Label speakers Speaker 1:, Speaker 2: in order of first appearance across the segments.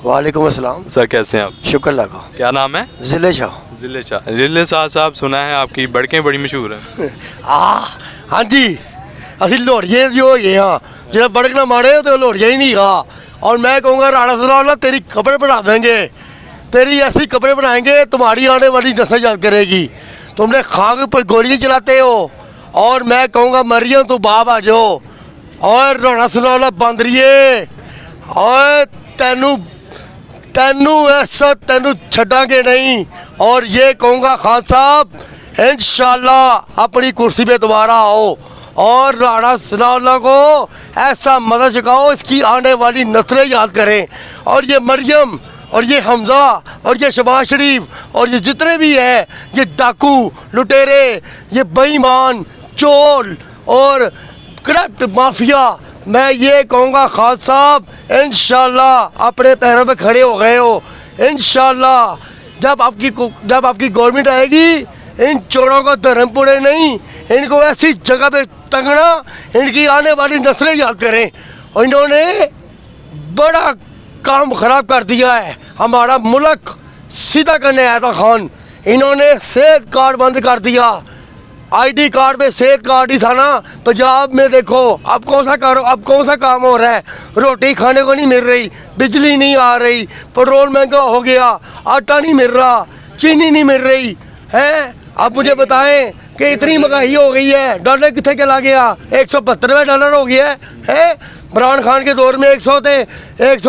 Speaker 1: वालेकुम अस्सलाम।
Speaker 2: सर कैसे हैं आप?
Speaker 1: शुक्र लगा।
Speaker 2: क्या नाम है?
Speaker 1: जिले शाह।
Speaker 2: जिले शाह साहब, सुना है आपकी बड़कें बड़ी मशहूर हैं।
Speaker 1: हाँ जी, असि लोहड़िए जो हो गए हाँ, जो बड़क ना मारे तो लोहड़िया ही नहीं खा। और मैं कहूँगा राणा सलाउल्लाह तेरी कब्र बना देंगे, तेरी ऐसी कब्र बनाएंगे तुम्हारी आने वाली नस्ल याद करेगी। तुमने खाक पर गोलियाँ चलाते हो। और मैं कहूँगा मरियम तो बाप आ जाओ। और राणा सलाउल्लाह बंदरिए और तेनू ऐसा तेनू छड़ांगे नहीं। और ये कहूँगा खान साहब इंशाल्लाह अपनी कुर्सी पे दोबारा आओ और राणा सलाउल्लाह को ऐसा मदद चुकाओ, इसकी आने वाली नस्लें याद करें। और ये मरियम और ये हमज़ा और ये शहबाज शरीफ और ये जितने भी हैं, ये डाकू लुटेरे, ये बेईमान चोर और करप्ट माफिया, मैं ये कहूँगा खान साहब इंशाल्लाह अपने पैरों पे खड़े हो गए हो। इंशाल्लाह जब आपकी गवर्नमेंट आएगी, इन चोरों को धर्मपुरे नहीं, इनको ऐसी जगह पे टंगना इनकी आने वाली नस्लें याद करें। और इन्होंने बड़ा काम ख़राब कर दिया है, हमारा मुल्क सीधा करने आया था खान, इन्होंने सेहत कार्ड बंद कर दिया। आईडी कार्ड पे सेहत कार्ड ही था ना। पंजाब में देखो अब कौन सा काम हो रहा है, रोटी खाने को नहीं मिल रही, बिजली नहीं आ रही, पेट्रोल महंगा हो गया, आटा नहीं मिल रहा, चीनी नहीं मिल रही है। अब मुझे बताएं कि इतनी महंगाई हो गई है, डॉलर कितने चला गया, 172 डॉलर हो गया है। इमरान खान के दौर में 100 थे 50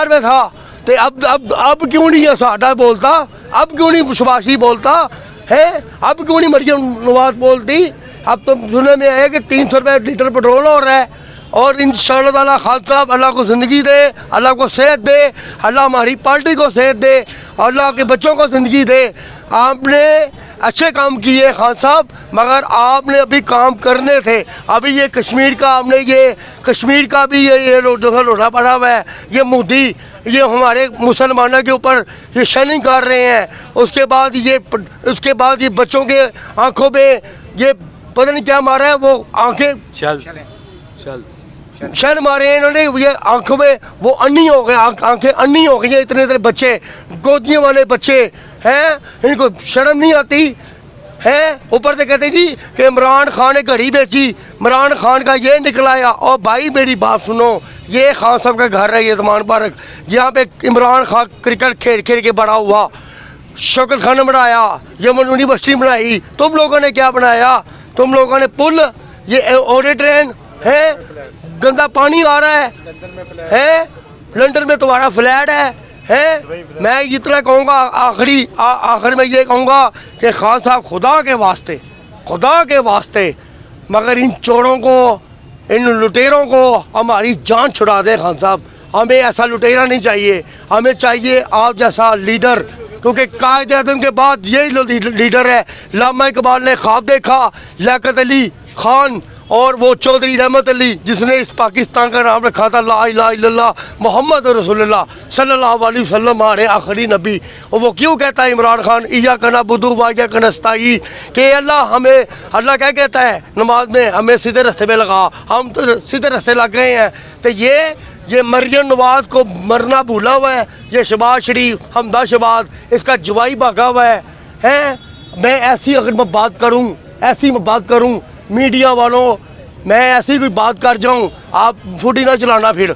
Speaker 1: रुपये था। तो अब क्यों नहीं है साडा बोलता, अब क्यों नहीं सुभाषी बोलता है, अब क्यों नहीं मरियम नवाज बोलती। अब तो सुनने में आया कि 300 रुपये लीटर पेट्रोल हो रहा है। और इंशाअल्लाह ताला खान साहब अल्लाह को ज़िंदगी दे, अल्लाह को सेहत दे, अल्लाह हमारी पार्टी को सेहत दे, अल्लाह के बच्चों को ज़िंदगी दे। आपने अच्छे काम किए खान साहब, मगर आपने अभी काम करने थे। अभी ये कश्मीर का आपने ये कश्मीर का भी ये लोढ़ा पड़ा हुआ है, ये मोदी ये हमारे मुसलमानों के ऊपर ये शनिंग कर रहे हैं। उसके बाद ये बच्चों के आँखों पे ये पता नहीं क्या मारा है, वो आँखें शल मारे हैं इन्होंने, ये आंखों में वो अन्नी हो गए, आंखें अन्नी हो गई हैं। इतने बच्चे गोदियों वाले बच्चे हैं, इनको शर्म नहीं आती है। ऊपर से कहते जी कि इमरान खान ने घड़ी बेची, इमरान खान का ये निकलाया। और भाई मेरी बात सुनो, ये खान साहब का घर है ये ज़मान पार्क, यहाँ पे इमरान खान क्रिकेट खेल के बड़ा हुआ। शौकत खान ने बनाया, यमन यूनिवर्सिटी बनाई, तुम लोगों ने क्या बनाया, तुम लोगों ने पुल, ये ऑडिट ट्रेन है, गंदा पानी आ रहा है लंदन में तुम्हारा फ्लैट है। मैं इतना कहूँगा आखिर में ये कहूँगा कि खान साहब खुदा के वास्ते मगर इन चोरों को, इन लुटेरों को हमारी जान छुड़ा दे खान साहब। हमें ऐसा लुटेरा नहीं चाहिए, हमें चाहिए आप जैसा लीडर, क्योंकि कायद आज़म के बाद यही लीडर है। लामा इकबाल ने ख्वाब देखा, लियाकत अली खान और वो चौधरी रहमत अली जिसने इस पाकिस्तान का नाम रखा था ला इलाहा इल्लल्लाह मुहम्मद रसूलुल्लाह सल्लल्लाहु अलैहि वसल्लम हमारे आखिरी नबी। और वो क्यों कहता है इमरान खान इया कना बुदू वाया कनस्ताई कि अल्लाह क्या कहता है नमाज में, हमें सीधे रास्ते पे लगा, हम तो सीधे रास्ते लग गए हैं। तो ये मरियम नवाज को मरना भूला हुआ है, ये शहबाज शरीफ हमदा शहबाज इसका जवाई भागा हुआ है। मैं ऐसी अगर मैं बात करूँ मीडिया वालों, मैं ऐसी कोई बात कर जाऊं, आप फुटी ना चलाना फिर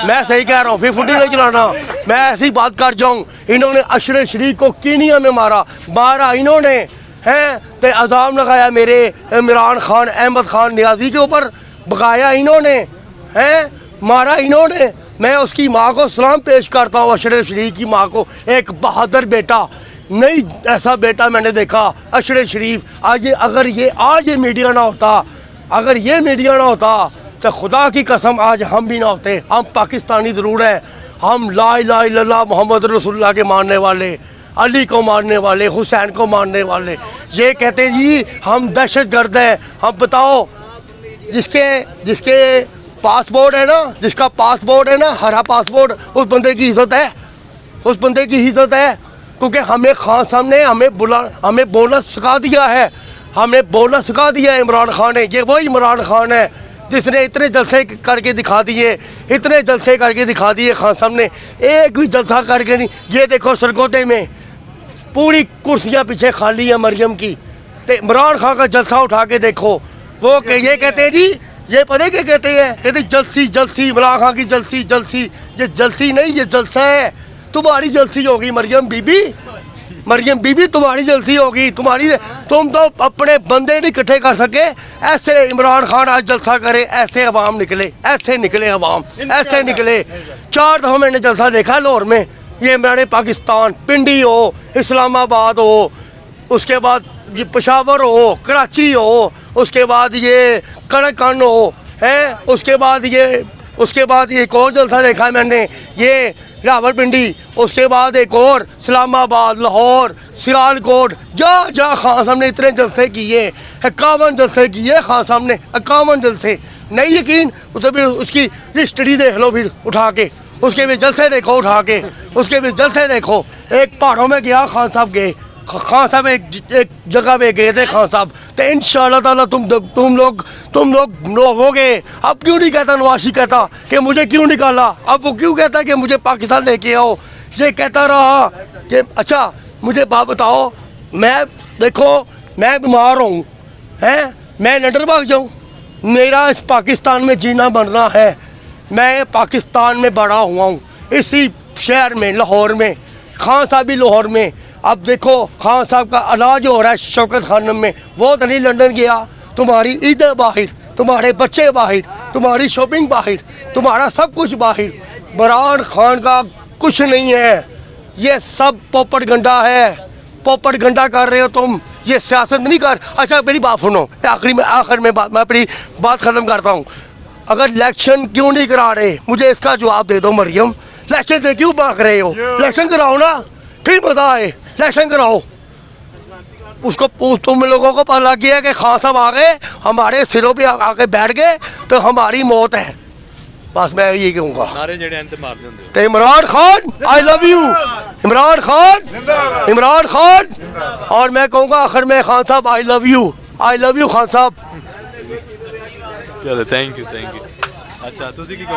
Speaker 1: मैं सही कह रहा हूँ, फिर फुटी ना चलाना। मैं ऐसी बात कर जाऊं, इन्होंने अशरे शरीफ को कीनिया में मारा इन्होंने हैं, तो अजाम लगाया मेरे इमरान खान अहमद खान नियाजी के ऊपर, बकाया इन्होंने हैं, मारा इन्होंने। मैं उसकी माँ को सलाम पेश करता हूँ, अशरे शरीफ की माँ को, एक बहादुर बेटा, नहीं ऐसा बेटा मैंने देखा अशरे शरीफ। अगर ये मीडिया ना होता, अगर ये मीडिया ना होता तो खुदा की कसम आज हम भी ना होते। हम पाकिस्तानी ज़रूर हैं, हम ला इलाहा इल्लल्लाह मोहम्मद रसूलुल्लाह के मानने वाले, अली को मानने वाले, हुसैन को मानने वाले। ये कहते जी हम दहशतगर्द हैं। हम बताओ जिसके पासपोर्ट है ना, जिसका पासपोर्ट है ना हरा पासपोर्ट, उस बंदे की इज़्ज़त है, क्योंकि हमें खान साहब ने हमें बोलना सिखा दिया है। हमने बोलना सिखा दिया है इमरान खान ने। ये वही इमरान खान है जिसने इतने जलसे करके दिखा दिए, इतने जलसे करके दिखा दिए। खान साहब ने एक भी जलसा करके नहीं। ये देखो सरगोदे में पूरी कुर्सियां पीछे खाली है मरियम की, तो इमरान खान का जलसा उठा के देखो। वो ये कहते हैं जी, ये पता है क्या कहते हैं, कहते जलसी जलसी, इमरान खान की जलसी जलसी। ये जलसी नहीं, ये जलसा है। तुम्हारी जलसी होगी मरियम बीबी, मरियम बीबी तुम्हारी जलसी होगी। तुम तो अपने बंदे नहीं इकट्ठे कर सके। ऐसे इमरान खान आज जलसा करे, ऐसे अवाम निकले, ऐसे निकले अवाम, ऐसे निकले। 4 दफ़ा मैंने जलसा देखा लाहौर में। ये मैंने पाकिस्तान, पिंडी हो, इस्लामाबाद हो, उसके बाद ये पेशावर हो, कराची हो, उसके बाद ये कड़कन हो, है उसके बाद ये एक और जलसा देखा मैंने, ये रावलपिंडी, उसके बाद एक और इस्लामाबाद, लाहौर, सियालकोट। जा खान साहब ने इतने जलसे किए, 51 जलसे किए खान साहब ने, 51 जलसे। नहीं यकीन तो फिर उसकी हिस्ट्री देख लो, फिर उठा के उसके भी जलसे देखो, उठा के उसके भी जलसे देखो। एक पहाड़ों में गया खान साहब गए, खान साहब एक जगह पे गए थे खान साहब। तो इंशाअल्लाह ताला तुम लोग होगे। अब क्यों नहीं कहता नवाशी कहता कि मुझे क्यों निकाला, अब वो क्यों कहता कि मुझे पाकिस्तान लेके आओ। ये कहता रहा कि अच्छा मुझे बात बताओ, मैं देखो मैं बीमार हूँ, हैं मैं लंदन भाग जाऊँ, मेरा इस पाकिस्तान में जीना बनना है। मैं पाकिस्तान में बड़ा हुआ हूँ, इसी शहर में लाहौर में, खान साहब भी लाहौर में। अब देखो खान साहब का इलाज हो रहा है शौकत खानम में, वो तो नहीं लंदन गया। तुम्हारी ईदें बाहर, तुम्हारे बच्चे बाहर, तुम्हारी शॉपिंग बाहर, तुम्हारा सब कुछ बाहर। इमरान खान का कुछ नहीं है, ये सब पोपरगंडा है, पोपरगंडा कर रहे हो तुम, ये सियासत नहीं कर। अच्छा मेरी बात सुनो, आखिर में मैं अपनी बात ख़त्म करता हूँ। अगर इलेक्शन क्यों नहीं करा रहे, मुझे इसका जवाब दे दो मरियम। इलेक्शन से क्यों भाग रहे हो? इलेक्शन कराओ ना, फिर पता है इलेक्शन कराओ। उसको तुम लोगों को पता लग गया कि खान साहब आ गए, हमारे सिरों पे आके बैठ गए तो हमारी मौत है। बस मैं ये कहूँगा। तो Imran Khan I love you, Imran Khan, Imran Khan. और मैं कहूँगा आखिर में खान साहब आई लव यू खान साहब।
Speaker 2: चलो थैंक यू। अच्छा तुसी की